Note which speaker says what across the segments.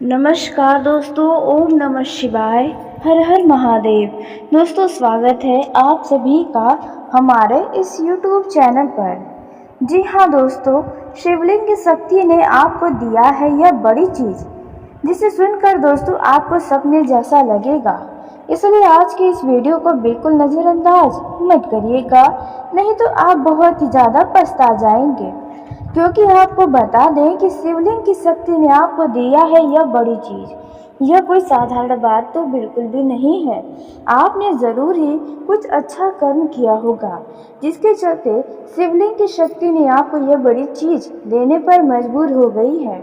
Speaker 1: नमस्कार दोस्तों, ओम नमः शिवाय, हर हर महादेव। दोस्तों, स्वागत है आप सभी का हमारे इस YouTube चैनल पर। जी हाँ दोस्तों, शिवलिंग की शक्ति ने आपको दिया है यह बड़ी चीज़, जिसे सुनकर दोस्तों आपको सपने जैसा लगेगा। इसलिए आज की इस वीडियो को बिल्कुल नज़रअंदाज मत करिएगा, नहीं तो आप बहुत ही ज़्यादा पछता जाएंगे। क्योंकि आपको बता दें कि शिवलिंग की शक्ति ने आपको दिया है यह बड़ी चीज़। यह कोई साधारण बात तो बिल्कुल भी नहीं है। आपने ज़रूर ही कुछ अच्छा कर्म किया होगा, जिसके चलते शिवलिंग की शक्ति ने आपको यह बड़ी चीज़ देने पर मजबूर हो गई है।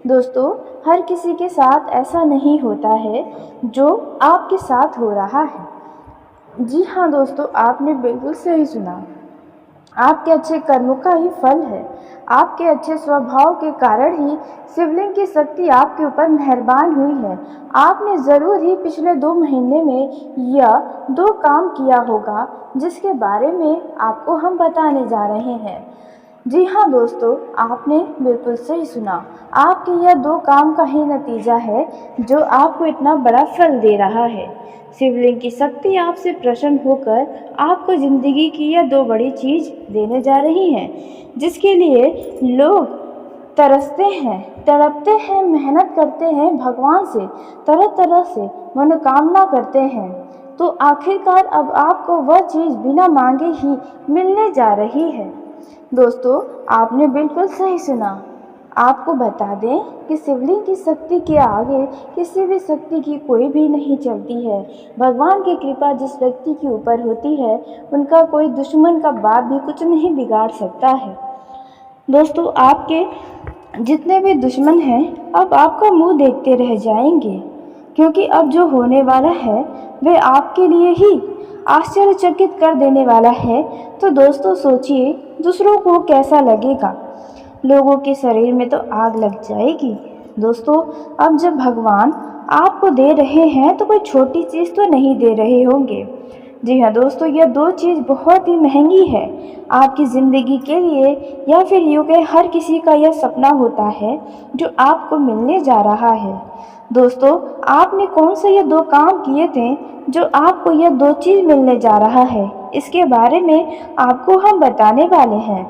Speaker 1: दोस्तों, हर किसी के साथ ऐसा नहीं होता है जो आपके साथ हो रहा है। जी हाँ दोस्तों, आपने बिल्कुल सही सुना। आपके अच्छे कर्मों का ही फल है। आपके अच्छे स्वभाव के कारण ही शिवलिंग की शक्ति आपके ऊपर मेहरबान हुई है। आपने ज़रूर ही पिछले 2 महीने में यह 2 काम किया होगा, जिसके बारे में आपको हम बताने जा रहे हैं। जी हाँ दोस्तों, आपने बिल्कुल सही सुना। आपके यह 2 काम का ही नतीजा है जो आपको इतना बड़ा फल दे रहा है। शिवलिंग की शक्ति आपसे प्रसन्न होकर आपको ज़िंदगी की यह 2 बड़ी चीज़ देने जा रही है, जिसके लिए लोग तरसते हैं, तड़पते हैं, मेहनत करते हैं, भगवान से तरह तरह से मनोकामना करते हैं। तो आखिरकार अब आपको वह चीज़ बिना मांगे ही मिलने जा रही है। दोस्तों, आपने बिल्कुल सही सुना। आपको बता दें कि शिवलिंग की शक्ति के आगे किसी भी शक्ति की कोई भी नहीं चलती है। भगवान की कृपा जिस व्यक्ति के ऊपर होती है, उनका कोई दुश्मन का बाप भी कुछ नहीं बिगाड़ सकता है। दोस्तों, आपके जितने भी दुश्मन हैं, अब आपका मुंह देखते रह जाएंगे, क्योंकि अब जो होने वाला है वह आपके लिए ही आश्चर्यचकित कर देने वाला है। तो दोस्तों सोचिए, दूसरों को कैसा लगेगा। लोगों के शरीर में तो आग लग जाएगी। दोस्तों, अब जब भगवान आपको दे रहे हैं तो कोई छोटी चीज़ तो नहीं दे रहे होंगे। जी हाँ दोस्तों, यह 2 चीज़ बहुत ही महंगी है आपकी ज़िंदगी के लिए, या फिर यूँ कहें हर किसी का यह सपना होता है जो आपको मिलने जा रहा है। दोस्तों, आपने कौन से ये 2 काम किए थे जो आपको यह 2 चीज़ मिलने जा रहा है, इसके बारे में आपको हम बताने वाले हैं।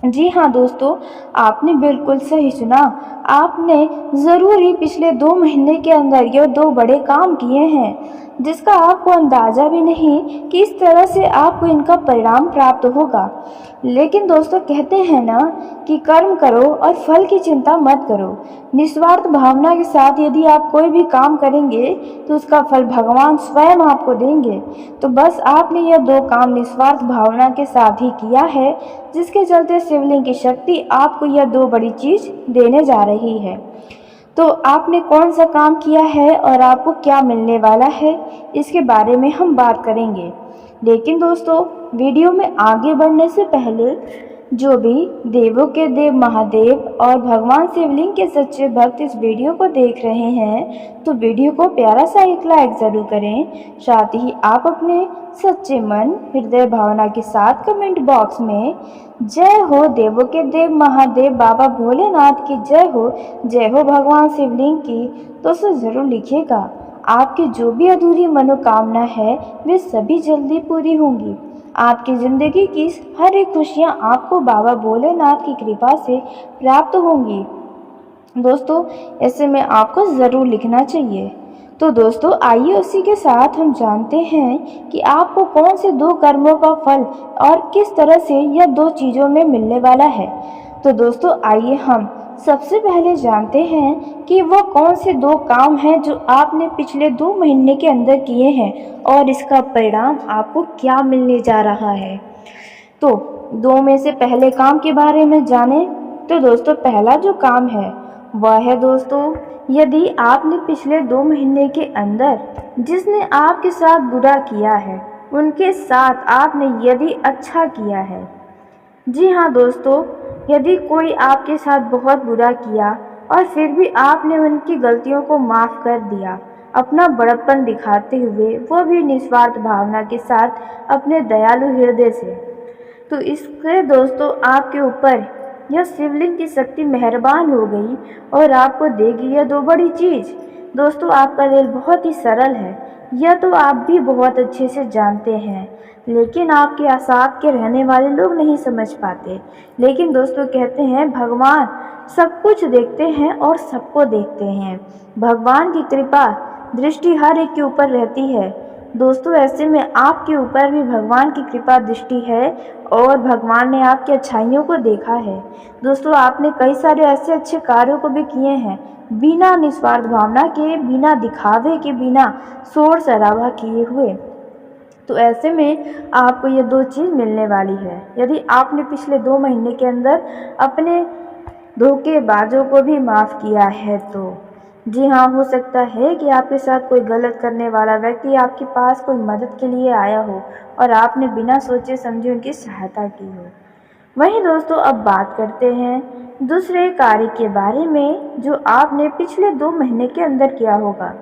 Speaker 1: जी हाँ दोस्तों, आपने बिल्कुल सही सुना। आपने ज़रूर ही पिछले 2 महीने के अंदर ये 2 बड़े काम किए हैं, जिसका आपको अंदाज़ा भी नहीं कि इस तरह से आपको इनका परिणाम प्राप्त होगा। लेकिन दोस्तों, कहते हैं ना कि कर्म करो और फल की चिंता मत करो। निस्वार्थ भावना के साथ यदि आप कोई भी काम करेंगे तो उसका फल भगवान स्वयं आपको देंगे। तो बस आपने यह 2 काम निस्वार्थ भावना के साथ ही किया है, जिसके चलते शिवलिंग की शक्ति आपको यह 2 बड़ी चीज़ देने जा रही है। तो आपने कौन सा काम किया है और आपको क्या मिलने वाला है, इसके बारे में हम बात करेंगे। लेकिन दोस्तों, वीडियो में आगे बढ़ने से पहले जो भी देवों के देव महादेव और भगवान शिवलिंग के सच्चे भक्त इस वीडियो को देख रहे हैं, तो वीडियो को प्यारा सा एक लाइक ज़रूर करें। साथ ही आप अपने सच्चे मन, हृदय भावना के साथ कमेंट बॉक्स में जय हो देवों के देव महादेव बाबा भोलेनाथ की जय हो भगवान शिवलिंग की दोस्तों ज़रूर लिखिएगा। आपकी जो भी अधूरी मनोकामना है वे सभी जल्दी पूरी होंगी। आपकी ज़िंदगी की हर एक खुशियाँ आपको बाबा भोलेनाथ की कृपा से प्राप्त होंगी। दोस्तों, ऐसे में आपको ज़रूर लिखना चाहिए। तो दोस्तों, आइए उसी के साथ हम जानते हैं कि आपको कौन से 2 कर्मों का फल और किस तरह से यह 2 चीज़ों में मिलने वाला है। तो दोस्तों, आइए हम सबसे पहले जानते हैं कि वो कौन से 2 काम हैं जो आपने पिछले 2 महीने के अंदर किए हैं और इसका परिणाम आपको क्या मिलने जा रहा है। तो 2 में से पहले काम के बारे में जानें तो दोस्तों, पहला जो काम है वह है दोस्तों, यदि आपने पिछले 2 महीने के अंदर जिसने आपके साथ बुरा किया है, उनके साथ आपने यदि अच्छा किया है। जी हाँ दोस्तों, यदि कोई आपके साथ बहुत बुरा किया और फिर भी आपने उनकी गलतियों को माफ़ कर दिया, अपना बड़प्पन दिखाते हुए, वो भी निस्वार्थ भावना के साथ अपने दयालु हृदय से, तो इससे दोस्तों आपके ऊपर यह शिवलिंग की शक्ति मेहरबान हो गई और आपको देगी यह दो बड़ी चीज़। दोस्तों, आपका दिल बहुत ही सरल है, यह तो आप भी बहुत अच्छे से जानते हैं, लेकिन आपके आसाप के रहने वाले लोग नहीं समझ पाते। लेकिन दोस्तों, कहते हैं भगवान सब कुछ देखते हैं और सबको देखते हैं। भगवान की कृपा दृष्टि हर एक के ऊपर रहती है। दोस्तों, ऐसे में आपके ऊपर भी भगवान की कृपा दृष्टि है और भगवान ने आपकी अच्छाइयों को देखा है। दोस्तों, आपने कई सारे ऐसे अच्छे कार्यों को भी किए हैं, बिना निस्वार्थ भावना के, बिना दिखावे के, बिना शोर शराबा किए हुए। तो ऐसे में आपको ये दो चीज़ मिलने वाली है। यदि आपने पिछले 2 महीने के अंदर अपने धोखेबाजों को भी माफ़ किया है तो जी हाँ, हो सकता है कि आपके साथ कोई गलत करने वाला व्यक्ति आपके पास कोई मदद के लिए आया हो और आपने बिना सोचे समझे उनकी सहायता की हो। वहीं दोस्तों, अब बात करते हैं दूसरे कार्य के बारे में जो आपने पिछले 2 महीने के अंदर किया होगा।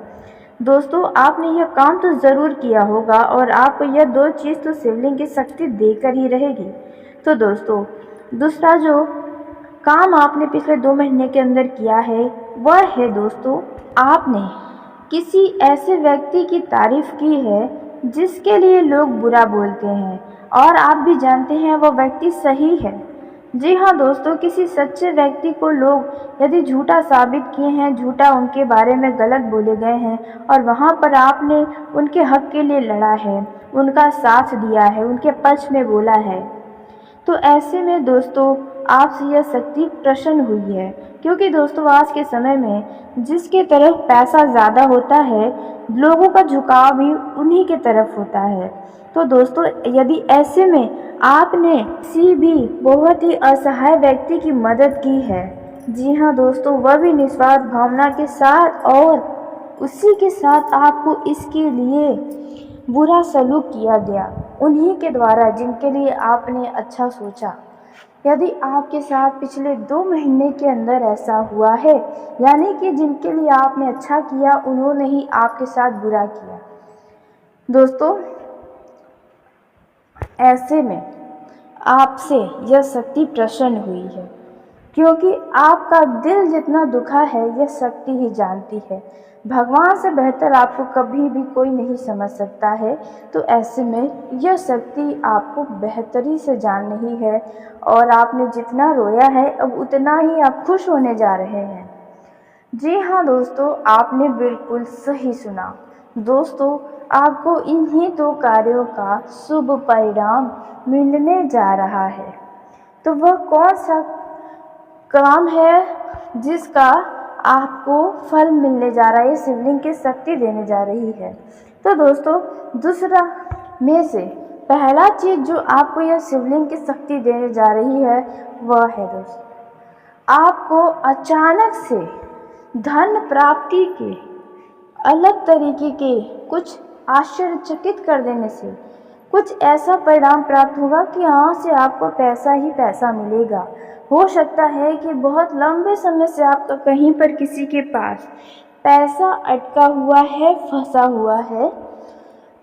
Speaker 1: दोस्तों, आपने यह काम तो ज़रूर किया होगा और आपको यह दो चीज़ तो शिवलिंग की शक्ति देकर ही रहेगी। तो दोस्तों, दूसरा जो काम आपने पिछले 2 महीने के अंदर किया है वह है दोस्तों, आपने किसी ऐसे व्यक्ति की तारीफ़ की है जिसके लिए लोग बुरा बोलते हैं और आप भी जानते हैं वह व्यक्ति सही है। जी हाँ दोस्तों, किसी सच्चे व्यक्ति को लोग यदि झूठा साबित किए हैं, झूठा उनके बारे में गलत बोले गए हैं और वहाँ पर आपने उनके हक के लिए लड़ा है, उनका साथ दिया है, उनके पक्ष में बोला है, तो ऐसे में दोस्तों आपसे यह शक्ति प्रसन्न हुई है। क्योंकि दोस्तों, आज के समय में जिसके तरफ पैसा ज़्यादा होता है, लोगों का झुकाव भी उन्हीं के तरफ होता है। तो दोस्तों, यदि ऐसे में आपने किसी भी बहुत ही असहाय व्यक्ति की मदद की है, जी हाँ दोस्तों, वह भी निस्वार्थ भावना के साथ, और उसी के साथ आपको इसके लिए बुरा सलूक किया गया उन्हीं के द्वारा जिनके लिए आपने अच्छा सोचा। यदि आपके साथ पिछले 2 महीने के अंदर ऐसा हुआ है, यानी कि जिनके लिए आपने अच्छा किया उन्होंने ही आपके साथ बुरा किया, दोस्तों ऐसे में आपसे यह शक्ति प्रसन्न हुई है। क्योंकि आपका दिल जितना दुखा है यह शक्ति ही जानती है। भगवान से बेहतर आपको कभी भी कोई नहीं समझ सकता है। तो ऐसे में यह शक्ति आपको बेहतरी से जान रही है और आपने जितना रोया है अब उतना ही आप खुश होने जा रहे हैं। जी हाँ दोस्तों, आपने बिल्कुल सही सुना। दोस्तों, आपको इन्हीं 2 कार्यों का शुभ परिणाम मिलने जा रहा है। तो वह कौन सा काम है जिसका आपको फल मिलने जा रहा है, शिवलिंग की शक्ति देने जा रही है? तो दोस्तों, दूसरा में से पहला चीज़ जो आपको यह शिवलिंग की शक्ति देने जा रही है वह है दोस्तों, आपको अचानक से धन प्राप्ति के अलग तरीके के कुछ आश्चर्यचकित कर देने से कुछ ऐसा परिणाम प्राप्त होगा कि यहाँ से आपको पैसा ही पैसा मिलेगा। हो सकता है कि बहुत लंबे समय से आपका कहीं पर किसी के पास पैसा अटका हुआ है, फंसा हुआ है,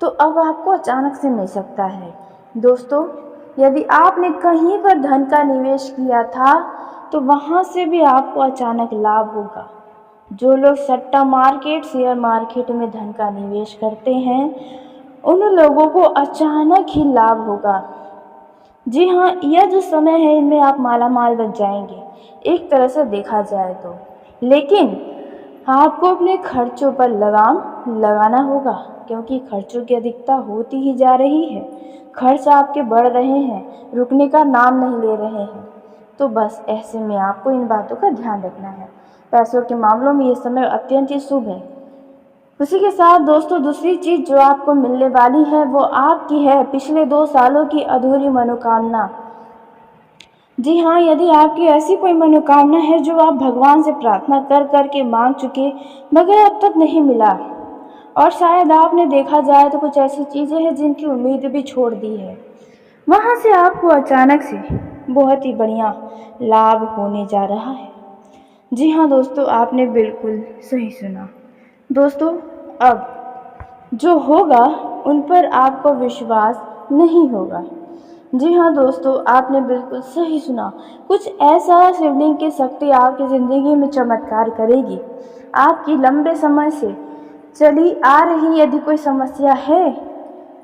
Speaker 1: तो अब आपको अचानक से मिल सकता है। दोस्तों, यदि आपने कहीं पर धन का निवेश किया था तो वहाँ से भी आपको अचानक लाभ होगा। जो लोग सट्टा मार्केट, शेयर मार्केट में धन का निवेश करते हैं उन लोगों को अचानक ही लाभ होगा। जी हाँ, यह जो समय है इनमें आप माला माल बन जाएंगे एक तरह से देखा जाए तो। लेकिन आपको अपने खर्चों पर लगाम लगाना होगा, क्योंकि खर्चों की अधिकता होती ही जा रही है। खर्च आपके बढ़ रहे हैं, रुकने का नाम नहीं ले रहे हैं। तो बस ऐसे में आपको इन बातों का ध्यान रखना है। पैसों के मामलों में ये समय अत्यंत ही शुभ है। उसी के साथ दोस्तों, दूसरी चीज़ जो आपको मिलने वाली है वो आपकी है पिछले 2 सालों की अधूरी मनोकामना। जी हाँ, यदि आपकी ऐसी कोई मनोकामना है जो आप भगवान से प्रार्थना कर कर के मांग चुके मगर अब तक नहीं मिला, और शायद आपने देखा जाए तो कुछ ऐसी चीज़ें हैं जिनकी उम्मीद भी छोड़ दी है, वहाँ से आपको अचानक से बहुत ही बढ़िया लाभ होने जा रहा है। जी हाँ दोस्तों, आपने बिल्कुल सही सुना। दोस्तों, अब जो होगा उन पर आपको विश्वास नहीं होगा। जी हाँ दोस्तों, आपने बिल्कुल सही सुना। कुछ ऐसा शिवलिंग की शक्ति आपकी ज़िंदगी में चमत्कार करेगी। आपकी लंबे समय से चली आ रही यदि कोई समस्या है,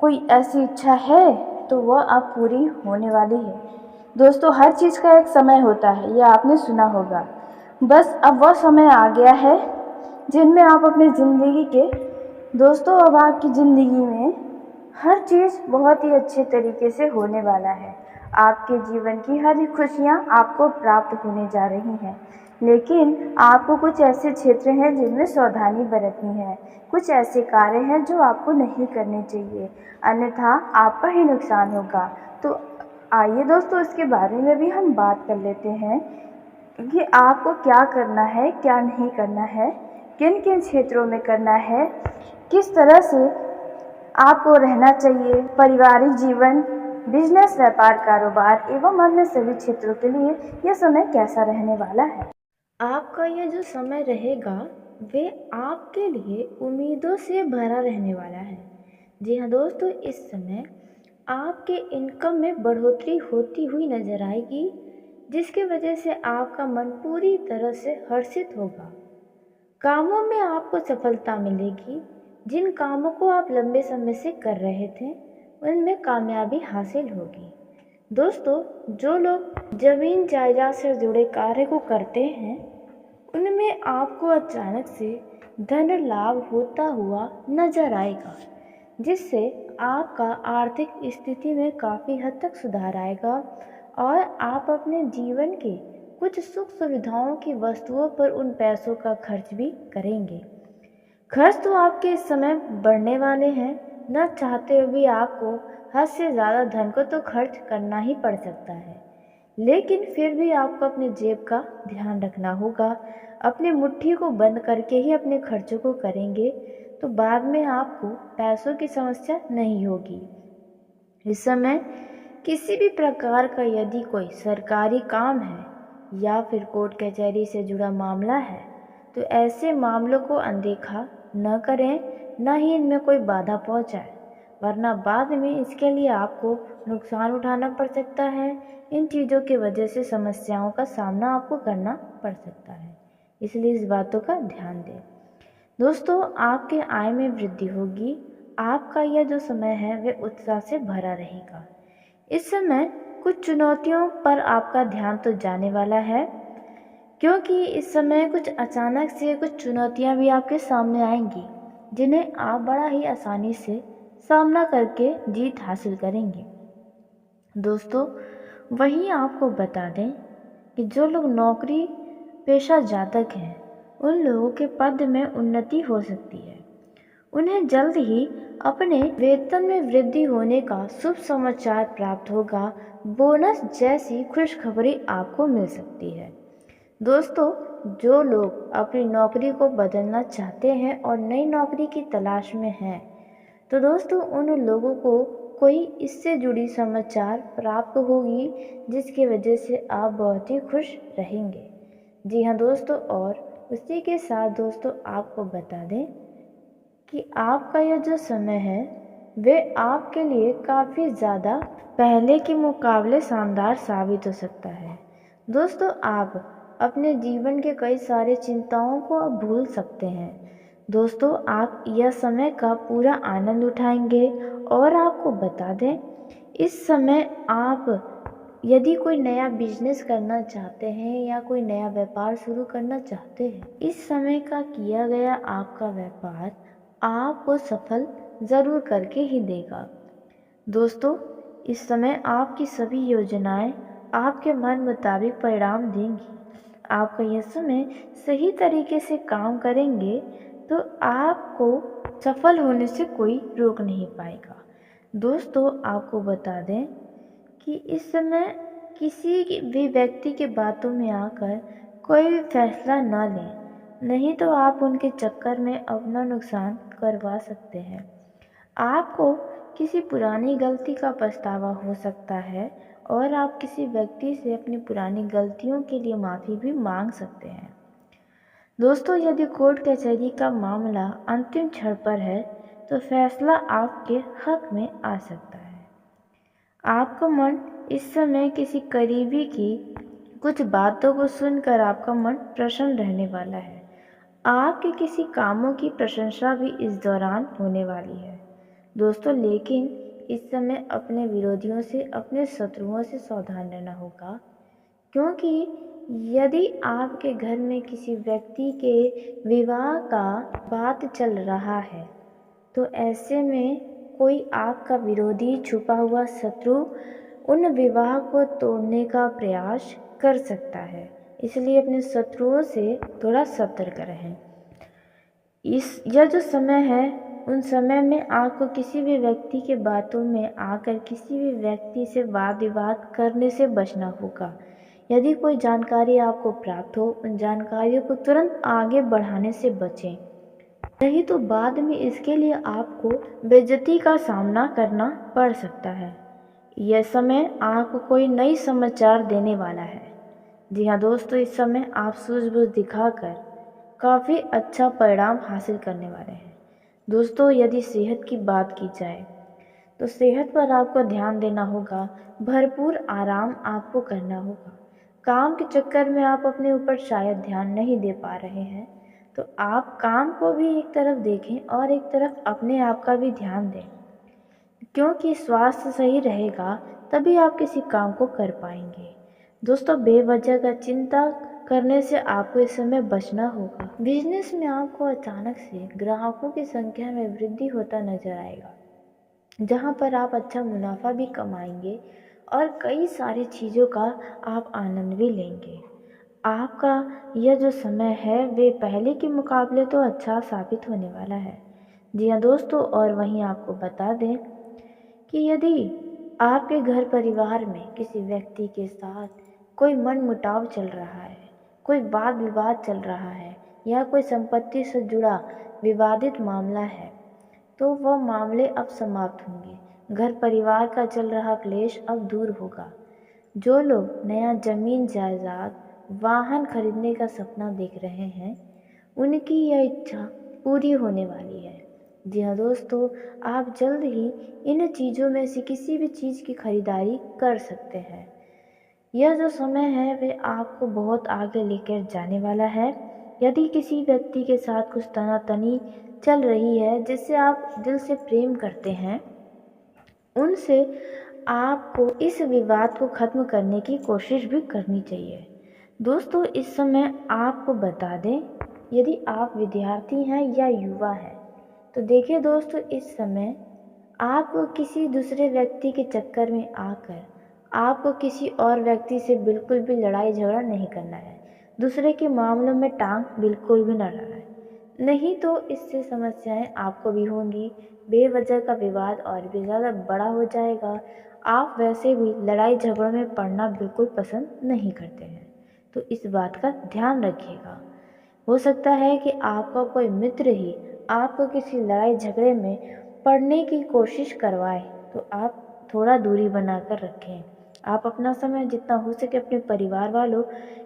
Speaker 1: कोई ऐसी इच्छा है, तो वह अब पूरी होने वाली है। दोस्तों, हर चीज़ का एक समय होता है, यह आपने सुना होगा। बस अब वह समय आ गया है जिनमें आप अपनी ज़िंदगी के दोस्तों अब आपकी ज़िंदगी में हर चीज़ बहुत ही अच्छे तरीके से होने वाला है। आपके जीवन की हर खुशियाँ आपको प्राप्त होने जा रही हैं। लेकिन आपको कुछ ऐसे क्षेत्र हैं जिनमें सावधानी बरतनी है। कुछ ऐसे कार्य हैं जो आपको नहीं करने चाहिए, अन्यथा आपका ही नुकसान होगा। तो आइए दोस्तों, इसके बारे में भी हम बात कर लेते हैं कि आपको क्या करना है, क्या नहीं करना है, किन किन क्षेत्रों में करना है, किस तरह से आपको रहना चाहिए। पारिवारिक जीवन, बिजनेस, व्यापार, कारोबार एवं अन्य सभी क्षेत्रों के लिए यह समय कैसा रहने वाला है। आपका यह जो समय रहेगा वे आपके लिए उम्मीदों से भरा रहने वाला है। जी हाँ दोस्तों, इस समय आपके इनकम में बढ़ोतरी होती हुई नजर आएगी, जिसकी वजह से आपका मन पूरी तरह से हर्षित होगा। कामों में आपको सफलता मिलेगी। जिन कामों को आप लंबे समय से कर रहे थे उनमें कामयाबी हासिल होगी। दोस्तों, जो लोग जमीन जायदाद से जुड़े कार्य को करते हैं उनमें आपको अचानक से धन लाभ होता हुआ नजर आएगा, जिससे आपका आर्थिक स्थिति में काफ़ी हद तक सुधार आएगा और आप अपने जीवन के कुछ सुख सुविधाओं की वस्तुओं पर उन पैसों का खर्च भी करेंगे। खर्च तो आपके इस समय बढ़ने वाले हैं। न चाहते हुए भी आपको हद से ज़्यादा धन को तो खर्च करना ही पड़ सकता है, लेकिन फिर भी आपको अपने जेब का ध्यान रखना होगा। अपनी मुट्ठी को बंद करके ही अपने खर्चों को करेंगे तो बाद में आपको पैसों की समस्या नहीं होगी। इस समय किसी भी प्रकार का यदि कोई सरकारी काम है या फिर कोर्ट कचहरी से जुड़ा मामला है तो ऐसे मामलों को अनदेखा न करें, न ही इनमें कोई बाधा पहुंचाए, वरना बाद में इसके लिए आपको नुकसान उठाना पड़ सकता है। इन चीज़ों की वजह से समस्याओं का सामना आपको करना पड़ सकता है, इसलिए इस बातों का ध्यान दें। दोस्तों, आपके आय में वृद्धि होगी। आपका यह जो समय है वह उत्साह से भरा रहेगा। इस समय कुछ चुनौतियों पर आपका ध्यान तो जाने वाला है, क्योंकि इस समय कुछ अचानक से कुछ चुनौतियां भी आपके सामने आएंगी, जिन्हें आप बड़ा ही आसानी से सामना करके जीत हासिल करेंगे। दोस्तों, वहीं आपको बता दें कि जो लोग नौकरी पेशा जातक हैं उन लोगों के पद में उन्नति हो सकती है। उन्हें जल्द ही अपने वेतन में वृद्धि होने का शुभ समाचार प्राप्त होगा। बोनस जैसी खुशखबरी आपको मिल सकती है। दोस्तों, जो लोग अपनी नौकरी को बदलना चाहते हैं और नई नौकरी की तलाश में हैं, तो दोस्तों उन लोगों को कोई इससे जुड़ी समाचार प्राप्त होगी, जिसकी वजह से आप बहुत ही खुश रहेंगे। जी हाँ दोस्तों, और उसी के साथ दोस्तों आपको बता दें कि आपका यह जो समय है वे आपके लिए काफ़ी ज़्यादा पहले के मुकाबले शानदार साबित हो सकता है। दोस्तों, आप अपने जीवन के कई सारे चिंताओं को अब भूल सकते हैं। दोस्तों, आप यह समय का पूरा आनंद उठाएंगे। और आपको बता दें, इस समय आप यदि कोई नया बिजनेस करना चाहते हैं या कोई नया व्यापार शुरू करना चाहते हैं, इस समय का किया गया आपका व्यापार आपको सफल ज़रूर करके ही देगा। दोस्तों, इस समय आपकी सभी योजनाएं आपके मन मुताबिक परिणाम देंगी। आपका यह समय सही तरीके से काम करेंगे तो आपको सफल होने से कोई रोक नहीं पाएगा। दोस्तों, आपको बता दें कि इस समय किसी भी व्यक्ति के बातों में आकर कोई भी फैसला न लें, नहीं तो आप उनके चक्कर में अपना नुकसान करवा सकते हैं। आपको किसी पुरानी गलती का पछतावा हो सकता है और आप किसी व्यक्ति से अपनी पुरानी गलतियों के लिए माफ़ी भी मांग सकते हैं। दोस्तों, यदि कोर्ट कचहरी का मामला अंतिम क्षण पर है तो फैसला आपके हक में आ सकता है। आपका मन इस समय किसी करीबी की कुछ बातों को सुनकर आपका मन प्रसन्न रहने वाला है। आपके किसी कामों की प्रशंसा भी इस दौरान होने वाली है दोस्तों, लेकिन इस समय अपने विरोधियों से, अपने शत्रुओं से सावधान रहना होगा, क्योंकि यदि आपके घर में किसी व्यक्ति के विवाह का बात चल रहा है तो ऐसे में कोई आपका विरोधी, छुपा हुआ शत्रु उन विवाह को तोड़ने का प्रयास कर सकता है। इसलिए अपने शत्रुओं से थोड़ा सतर्क रहें। यह जो समय है, उन समय में आपको किसी भी व्यक्ति के बातों में आकर किसी भी व्यक्ति से वाद विवाद करने से बचना होगा। यदि कोई जानकारी आपको प्राप्त हो, उन जानकारियों को तुरंत आगे बढ़ाने से बचें, नहीं तो बाद में इसके लिए आपको बेइज्जती का सामना करना पड़ सकता है। यह समय आपको कोई नई समाचार देने वाला है। जी हाँ दोस्तों, इस समय आप सूझबूझ दिखाकर काफ़ी अच्छा परिणाम हासिल करने वाले हैं। दोस्तों, यदि सेहत की बात की जाए तो सेहत पर आपको ध्यान देना होगा, भरपूर आराम आपको करना होगा। काम के चक्कर में आप अपने ऊपर शायद ध्यान नहीं दे पा रहे हैं, तो आप काम को भी एक तरफ देखें और एक तरफ अपने आप का भी ध्यान दें, क्योंकि स्वास्थ्य सही रहेगा तभी आप किसी काम को कर पाएंगे। दोस्तों, बेवजह का चिंता करने से आपको इस समय बचना होगा। बिजनेस में आपको अचानक से ग्राहकों की संख्या में वृद्धि होता नजर आएगा, जहां पर आप अच्छा मुनाफा भी कमाएंगे और कई सारी चीज़ों का आप आनंद भी लेंगे। आपका यह जो समय है वे पहले के मुकाबले तो अच्छा साबित होने वाला है। जी हाँ दोस्तों, और वहीं आपको बता दें कि यदि आपके घर परिवार में किसी व्यक्ति के साथ कोई मनमुटाव चल रहा है, कोई वाद विवाद चल रहा है या कोई संपत्ति से जुड़ा विवादित मामला है, तो वह मामले अब समाप्त होंगे। घर परिवार का चल रहा क्लेश अब दूर होगा। जो लोग नया जमीन जायदाद, वाहन खरीदने का सपना देख रहे हैं, उनकी यह इच्छा पूरी होने वाली है। जी हाँ दोस्तों, आप जल्द ही इन चीज़ों में से किसी भी चीज़ की खरीदारी कर सकते हैं। यह जो समय है वे आपको बहुत आगे लेकर जाने वाला है। यदि किसी व्यक्ति के साथ कुछ तनातनी चल रही है जिससे आप दिल से प्रेम करते हैं, उनसे आपको इस विवाद को ख़त्म करने की कोशिश भी करनी चाहिए। दोस्तों, इस समय आपको बता दें, यदि आप विद्यार्थी हैं या युवा हैं, तो देखिए दोस्तों, इस समय आपको किसी दूसरे व्यक्ति के चक्कर में आकर आपको किसी और व्यक्ति से बिल्कुल भी लड़ाई झगड़ा नहीं करना है। दूसरे के मामलों में टांग बिल्कुल भी न अड़ाना है, नहीं तो इससे समस्याएं आपको भी होंगी। बेवजह का विवाद और भी ज़्यादा बड़ा हो जाएगा। आप वैसे भी लड़ाई झगड़ों में पड़ना बिल्कुल पसंद नहीं करते हैं, तो इस बात का ध्यान रखिएगा। हो सकता है कि आपका कोई मित्र ही आपको किसी लड़ाई झगड़े में पड़ने की कोशिश करवाए, तो आप थोड़ा दूरी बनाकर रखें। आप अपना समय जितना हो सके अपने परिवार वालों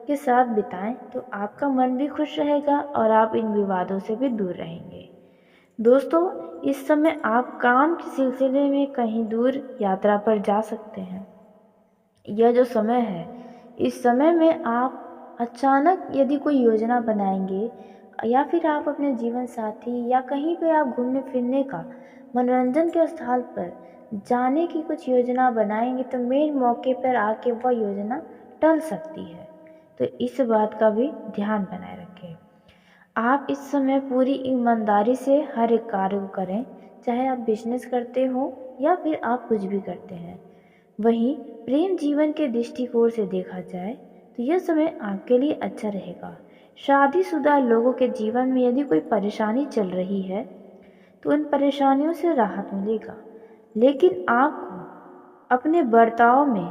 Speaker 1: के साथ बिताएं, तो आपका मन भी खुश रहेगा और आप इन विवादों से भी दूर रहेंगे। दोस्तों, इस समय आप काम के सिलसिले में कहीं दूर यात्रा पर जा सकते हैं। यह जो समय है, इस समय में आप अचानक यदि कोई योजना बनाएंगे या फिर आप अपने जीवन साथी या कहीं पे आप घूमने फिरने का, मनोरंजन के स्थल पर जाने की कुछ योजना बनाएंगे, तो मेन मौके पर आके वह योजना टल सकती है। तो इस बात का भी ध्यान बनाए रखें। आप इस समय पूरी ईमानदारी से हर एक कार्य को करें, चाहे आप बिजनेस करते हो या फिर आप कुछ भी करते हैं। वहीं प्रेम जीवन के दृष्टिकोण से देखा जाए तो यह समय आपके लिए अच्छा रहेगा। शादीशुदा लोगों के जीवन में यदि कोई परेशानी चल रही है तो उन परेशानियों से राहत मिलेगा, लेकिन आपको अपने बर्ताव में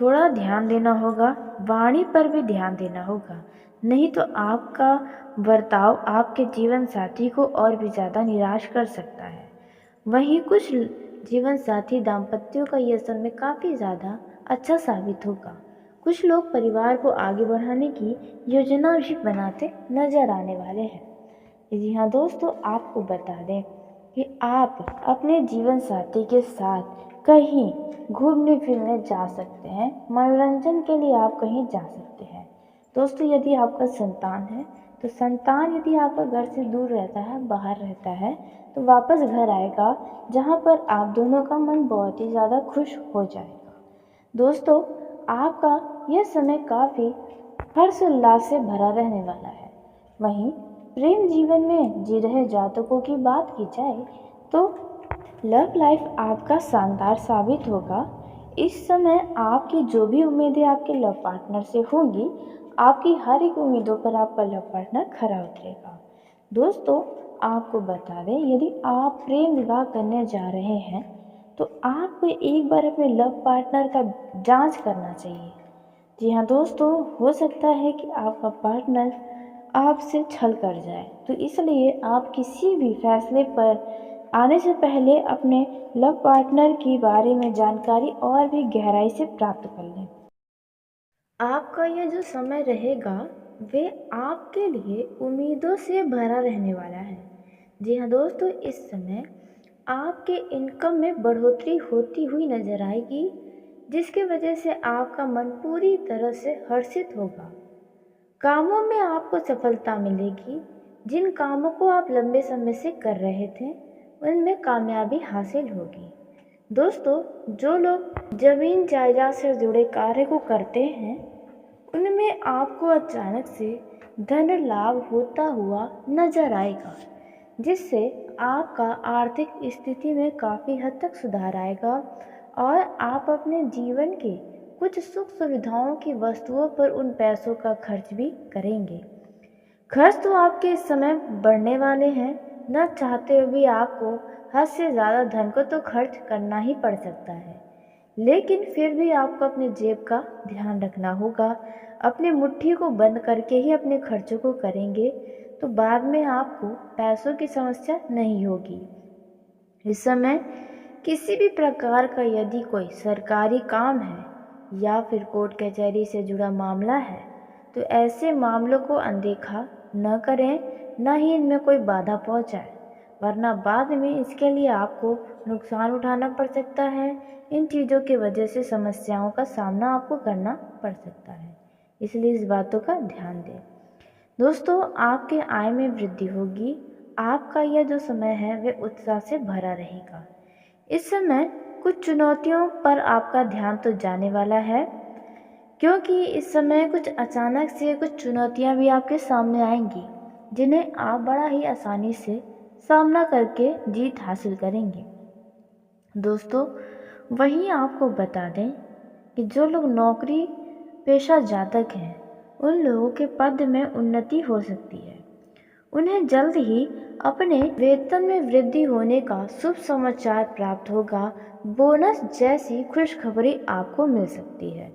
Speaker 1: थोड़ा ध्यान देना होगा, वाणी पर भी ध्यान देना होगा, नहीं तो आपका बर्ताव आपके जीवन साथी को और भी ज़्यादा निराश कर सकता है। वहीं कुछ जीवन साथी दाम्पत्यों का यह समय काफ़ी ज़्यादा अच्छा साबित होगा। कुछ लोग परिवार को आगे बढ़ाने की योजना भी बनाते नजर आने वाले हैं। जी हाँ दोस्तों, आपको बता दें कि आप अपने जीवन साथी के साथ कहीं घूमने फिरने जा सकते हैं, मनोरंजन के लिए आप कहीं जा सकते हैं। दोस्तों, यदि आपका संतान है तो संतान यदि आपका घर से दूर रहता है, बाहर रहता है, तो वापस घर आएगा जहाँ पर आप दोनों का मन बहुत ही ज़्यादा खुश हो जाएगा। दोस्तों, आपका यह समय काफ़ी हर्ष उल्लास से भरा रहने वाला है। वहीं प्रेम जीवन में जी रहे जातकों की बात की जाए तो लव लाइफ आपका शानदार साबित होगा। इस समय आपकी जो भी उम्मीदें आपके लव पार्टनर से होंगी, आपकी हर एक उम्मीदों पर आपका लव पार्टनर खरा उतरेगा। दोस्तों, आपको बता दें, यदि आप प्रेम विवाह करने जा रहे हैं तो आपको एक बार अपने लव पार्टनर का जांच करना चाहिए। जी हाँ दोस्तों, हो सकता है कि आपका पार्टनर आपसे छल कर जाए, तो इसलिए आप किसी भी फैसले पर आने से पहले अपने लव पार्टनर के बारे में जानकारी और भी गहराई से प्राप्त कर लें। आपका यह जो समय रहेगा वे आपके लिए उम्मीदों से भरा रहने वाला है। जी हाँ दोस्तों, इस समय आपके इनकम में बढ़ोतरी होती हुई नजर आएगी, जिसकी वजह से आपका मन पूरी तरह से हर्षित होगा। कामों में आपको सफलता मिलेगी। जिन कामों को आप लंबे समय से कर रहे थे उनमें कामयाबी हासिल होगी। दोस्तों, जो लोग जमीन जायदाद से जुड़े कार्य को करते हैं उनमें आपको अचानक से धन लाभ होता हुआ नजर आएगा, जिससे आपका आर्थिक स्थिति में काफ़ी हद तक सुधार आएगा और आप अपने जीवन के कुछ सुख सुविधाओं की वस्तुओं पर उन पैसों का खर्च भी करेंगे। खर्च तो आपके इस समय बढ़ने वाले हैं, न चाहते हुए भी आपको हद से ज़्यादा धन को तो खर्च करना ही पड़ सकता है, लेकिन फिर भी आपको अपने जेब का ध्यान रखना होगा। अपने मुट्ठी को बंद करके ही अपने खर्चों को करेंगे तो बाद में आपको पैसों की समस्या नहीं होगी। इस समय किसी भी प्रकार का यदि कोई सरकारी काम है या फिर कोर्ट कचहरी से जुड़ा मामला है तो ऐसे मामलों को अनदेखा न करें, न ही इनमें कोई बाधा पहुंचाए, वरना बाद में इसके लिए आपको नुकसान उठाना पड़ सकता है। इन चीज़ों की वजह से समस्याओं का सामना आपको करना पड़ सकता है, इसलिए इस बातों का ध्यान दें। दोस्तों, आपके आय में वृद्धि होगी। आपका यह जो समय है वह उत्साह से भरा रहेगा। इस समय कुछ चुनौतियों पर आपका ध्यान तो जाने वाला है, क्योंकि इस समय कुछ अचानक से कुछ चुनौतियां भी आपके सामने आएंगी, जिन्हें आप बड़ा ही आसानी से सामना करके जीत हासिल करेंगे। दोस्तों, वहीं आपको बता दें कि जो लोग नौकरी पेशा जातक हैं उन लोगों के पद में उन्नति हो सकती है। उन्हें जल्द ही अपने वेतन में वृद्धि होने का शुभ समाचार प्राप्त होगा। बोनस जैसी खुशखबरी आपको मिल सकती है।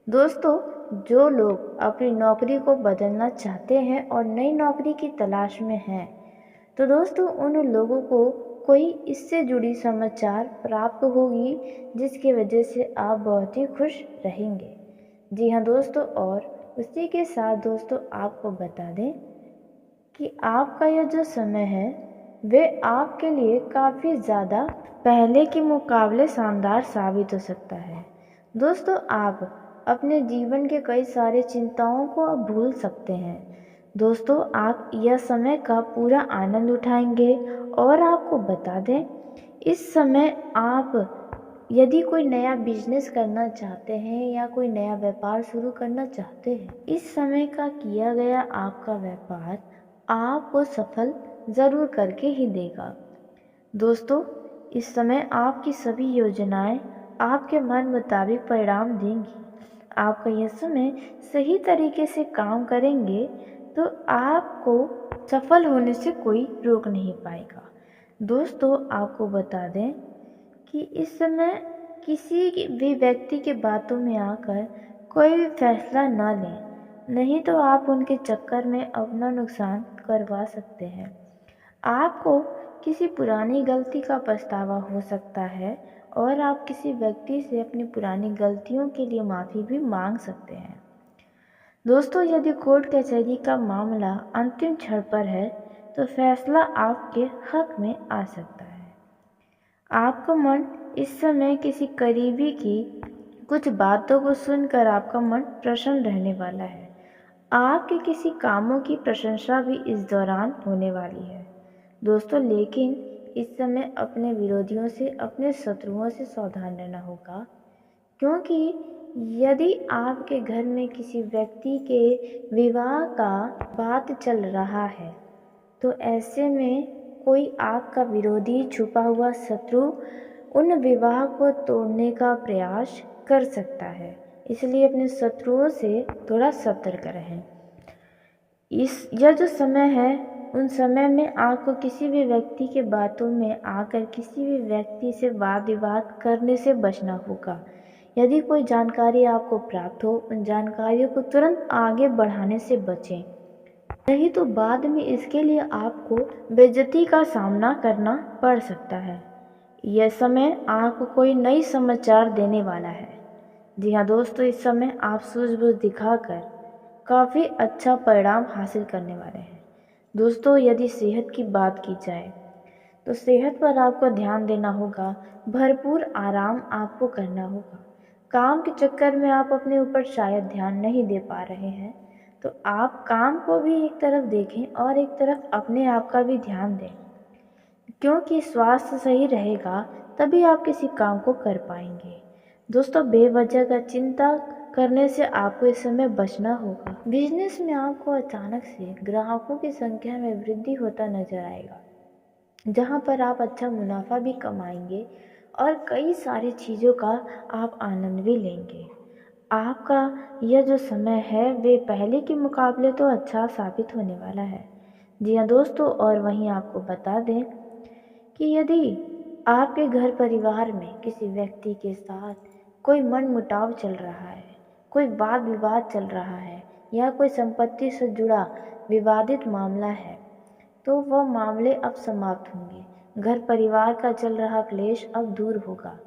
Speaker 1: दोस्तों, जो लोग अपनी नौकरी को बदलना चाहते हैं और नई नौकरी की तलाश में हैं, तो दोस्तों उन लोगों को कोई इससे जुड़ी समाचार प्राप्त होगी, जिसकी वजह से आप बहुत ही खुश रहेंगे। जी हाँ दोस्तों, और उसी के साथ दोस्तों आपको बता दें कि आपका यह जो समय है वह आपके लिए काफ़ी ज़्यादा पहले के मुकाबले शानदार साबित हो सकता है। दोस्तों, आप अपने जीवन के कई सारे चिंताओं को अब भूल सकते हैं। दोस्तों, आप यह समय का पूरा आनंद उठाएंगे। और आपको बता दें, इस समय आप यदि कोई नया बिजनेस करना चाहते हैं या कोई नया व्यापार शुरू करना चाहते हैं, इस समय का किया गया आपका व्यापार आपको सफल ज़रूर करके ही देगा। दोस्तों, इस समय आपकी सभी योजनाएं आपके मन मुताबिक परिणाम देंगी। आपका यह समय सही तरीके से काम करेंगे तो आपको सफल होने से कोई रोक नहीं पाएगा। दोस्तों, आपको बता दें कि इस समय किसी भी व्यक्ति के बातों में आकर कोई भी फैसला न लें, नहीं तो आप उनके चक्कर में अपना नुकसान करवा सकते हैं। आपको किसी पुरानी गलती का पछतावा हो सकता है और आप किसी व्यक्ति से अपनी पुरानी गलतियों के लिए माफ़ी भी मांग सकते हैं। दोस्तों, यदि कोर्ट कचहरी का मामला अंतिम क्षण पर है तो फैसला आपके हक में आ सकता है। आपका मन इस समय किसी करीबी की कुछ बातों को सुनकर आपका मन प्रसन्न रहने वाला है। आपके किसी कामों की प्रशंसा भी इस दौरान होने वाली है दोस्तों, लेकिन इस समय अपने विरोधियों से, अपने शत्रुओं से सावधान रहना होगा, क्योंकि यदि आपके घर में किसी व्यक्ति के विवाह का बात चल रहा है तो ऐसे में कोई आपका विरोधी, छुपा हुआ शत्रु उन विवाह को तोड़ने का प्रयास कर सकता है। इसलिए अपने शत्रुओं से थोड़ा सतर्क रहें। यह जो समय है, उन समय में आपको किसी भी व्यक्ति के बातों में आकर किसी भी व्यक्ति से वाद विवाद करने से बचना होगा। यदि कोई जानकारी आपको प्राप्त हो, उन जानकारियों को तुरंत आगे बढ़ाने से बचें, नहीं तो बाद में इसके लिए आपको बेइज्जती का सामना करना पड़ सकता है। यह समय आपको कोई नई समाचार देने वाला है। जी हाँ दोस्तों, इस समय आप सूझबूझ दिखाकर काफ़ी अच्छा परिणाम हासिल करने वाले हैं। दोस्तों, यदि सेहत की बात की जाए तो सेहत पर आपको ध्यान देना होगा, भरपूर आराम आपको करना होगा। काम के चक्कर में आप अपने ऊपर शायद ध्यान नहीं दे पा रहे हैं, तो आप काम को भी एक तरफ देखें और एक तरफ अपने आप का भी ध्यान दें, क्योंकि स्वास्थ्य सही रहेगा तभी आप किसी काम को कर पाएंगे। दोस्तों, बेवजह का चिंता करने से आपको इस समय बचना होगा। बिजनेस में आपको अचानक से ग्राहकों की संख्या में वृद्धि होता नजर आएगा, जहां पर आप अच्छा मुनाफा भी कमाएंगे और कई सारी चीज़ों का आप आनंद भी लेंगे। आपका यह जो समय है वे पहले के मुकाबले तो अच्छा साबित होने वाला है। जी हाँ दोस्तों, और वहीं आपको बता दें कि यदि आपके घर परिवार में किसी व्यक्ति के साथ कोई मनमुटाव चल रहा है, कोई वाद विवाद चल रहा है या कोई संपत्ति से जुड़ा विवादित मामला है, तो वह मामले अब समाप्त होंगे। घर परिवार का चल रहा क्लेश अब दूर होगा।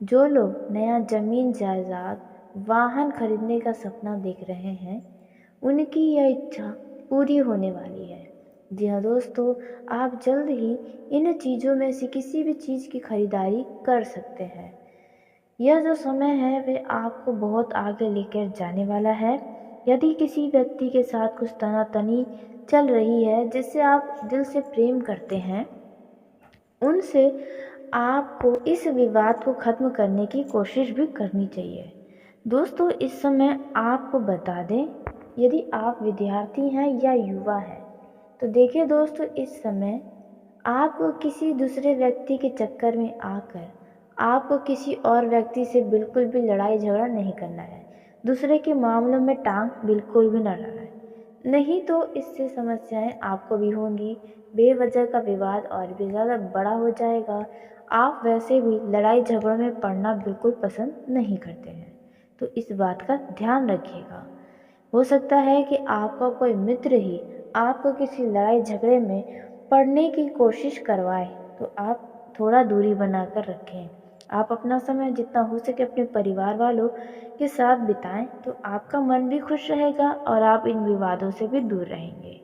Speaker 1: जो लोग नया जमीन जायदाद, वाहन खरीदने का सपना देख रहे हैं, उनकी यह इच्छा पूरी होने वाली है। जी हाँ दोस्तों, आप जल्द ही इन चीज़ों में से किसी भी चीज़ की खरीदारी कर सकते हैं। यह जो समय है वे आपको बहुत आगे लेकर जाने वाला है। यदि किसी व्यक्ति के साथ कुछ तनातनी चल रही है जिससे आप दिल से प्रेम करते हैं, उनसे आपको इस विवाद को ख़त्म करने की कोशिश भी करनी चाहिए। दोस्तों, इस समय आपको बता दें, यदि आप विद्यार्थी हैं या युवा हैं, तो देखिए दोस्तों, इस समय आपको किसी दूसरे व्यक्ति के चक्कर में आकर आपको किसी और व्यक्ति से बिल्कुल भी लड़ाई झगड़ा नहीं करना है। दूसरे के मामलों में टांग बिल्कुल भी न अड़ाना है, नहीं तो इससे समस्याएं आपको भी होंगी। बेवजह का विवाद और भी ज़्यादा बड़ा हो जाएगा। आप वैसे भी लड़ाई झगड़ों में पड़ना बिल्कुल पसंद नहीं करते हैं, तो इस बात का ध्यान रखिएगा। हो सकता है कि आपका कोई मित्र ही आपको किसी लड़ाई झगड़े में पड़ने की कोशिश करवाए, तो आप थोड़ा दूरी बनाकर रखें। आप अपना समय जितना हो सके अपने परिवार वालों के साथ बिताएं, तो आपका मन भी खुश रहेगा और आप इन विवादों से भी दूर रहेंगे।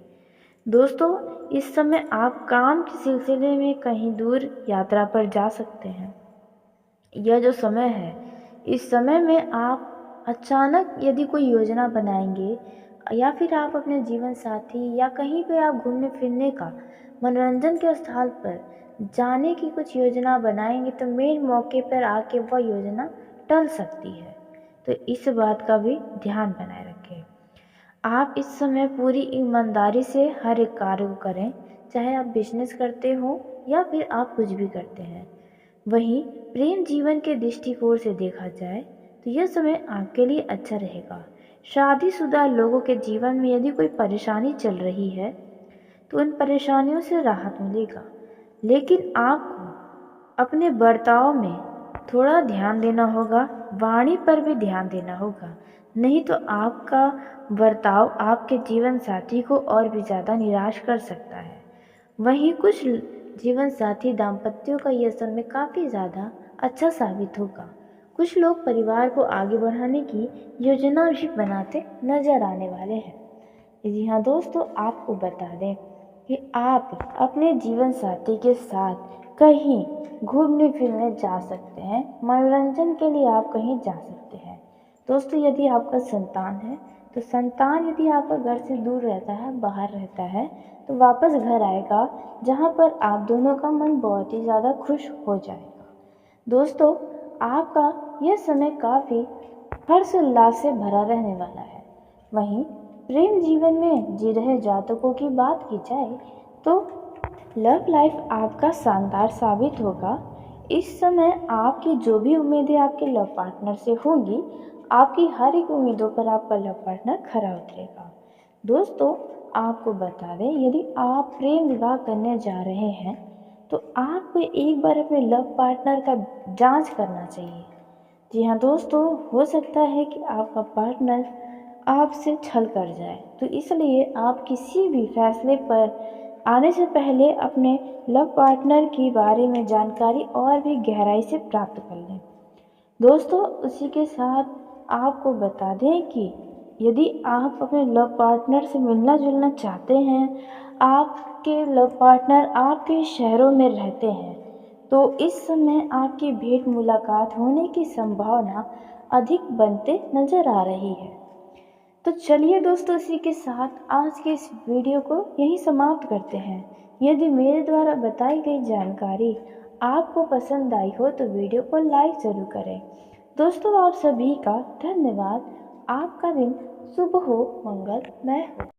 Speaker 1: दोस्तों, इस समय आप काम के सिलसिले में कहीं दूर यात्रा पर जा सकते हैं। यह जो समय है, इस समय में आप अचानक यदि कोई योजना बनाएंगे या फिर आप अपने जीवन साथी या कहीं पे आप घूमने फिरने का, मनोरंजन के स्थल पर जाने की कुछ योजना बनाएंगे, तो मेन मौके पर आके वह योजना टल सकती है। तो इस बात का भी ध्यान बनाए रखें। आप इस समय पूरी ईमानदारी से हर एक कार्य को करें, चाहे आप बिजनेस करते हो या फिर आप कुछ भी करते हैं। वहीं प्रेम जीवन के दृष्टिकोण से देखा जाए तो यह समय आपके लिए अच्छा रहेगा। शादीशुदा लोगों के जीवन में यदि कोई परेशानी चल रही है तो उन परेशानियों से राहत मिलेगा, लेकिन आपको अपने बर्ताव में थोड़ा ध्यान देना होगा, वाणी पर भी ध्यान देना होगा, नहीं तो आपका बर्ताव आपके जीवन साथी को और भी ज़्यादा निराश कर सकता है। वहीं कुछ जीवन साथी दाम्पत्यों का यह समय काफ़ी ज़्यादा अच्छा साबित होगा। कुछ लोग परिवार को आगे बढ़ाने की योजना भी बनाते नजर आने वाले हैं। जी हाँ दोस्तों, आपको बता दें कि आप अपने जीवन साथी के साथ कहीं घूमने फिरने जा सकते हैं, मनोरंजन के लिए आप कहीं जा सकते हैं। दोस्तों, यदि आपका संतान है तो संतान यदि आपका घर से दूर रहता है, बाहर रहता है, तो वापस घर आएगा जहाँ पर आप दोनों का मन बहुत ही ज़्यादा खुश हो जाएगा। दोस्तों, आपका यह समय काफ़ी हर्ष उल्लास से भरा रहने वाला है। वहीं प्रेम जीवन में जी रहे जातकों की बात की जाए तो लव लाइफ आपका शानदार साबित होगा। इस समय आपकी जो भी उम्मीदें आपके लव पार्टनर से होंगी, आपकी हर एक उम्मीदों पर आपका लव पार्टनर खरा उतरेगा। दोस्तों, आपको बता दें, यदि आप प्रेम विवाह करने जा रहे हैं तो आपको एक बार अपने लव पार्टनर का जांच करना चाहिए। जी हाँ दोस्तों, हो सकता है कि आपका पार्टनर आपसे छल कर जाए, तो इसलिए आप किसी भी फैसले पर आने से पहले अपने लव पार्टनर के बारे में जानकारी और भी गहराई से प्राप्त कर लें। दोस्तों, उसी के साथ आपको बता दें कि यदि आप अपने लव पार्टनर से मिलना जुलना चाहते हैं, आपके लव पार्टनर आपके शहरों में रहते हैं, तो इस समय आपकी भेंट मुलाकात होने की संभावना अधिक बनते नजर आ रही है। तो चलिए दोस्तों, इसी के साथ आज के इस वीडियो को यहीं समाप्त करते हैं। यदि मेरे द्वारा बताई गई जानकारी आपको पसंद आई हो तो वीडियो को लाइक ज़रूर करें। दोस्तों, आप सभी का धन्यवाद। आपका दिन शुभ हो, मंगलमय हो।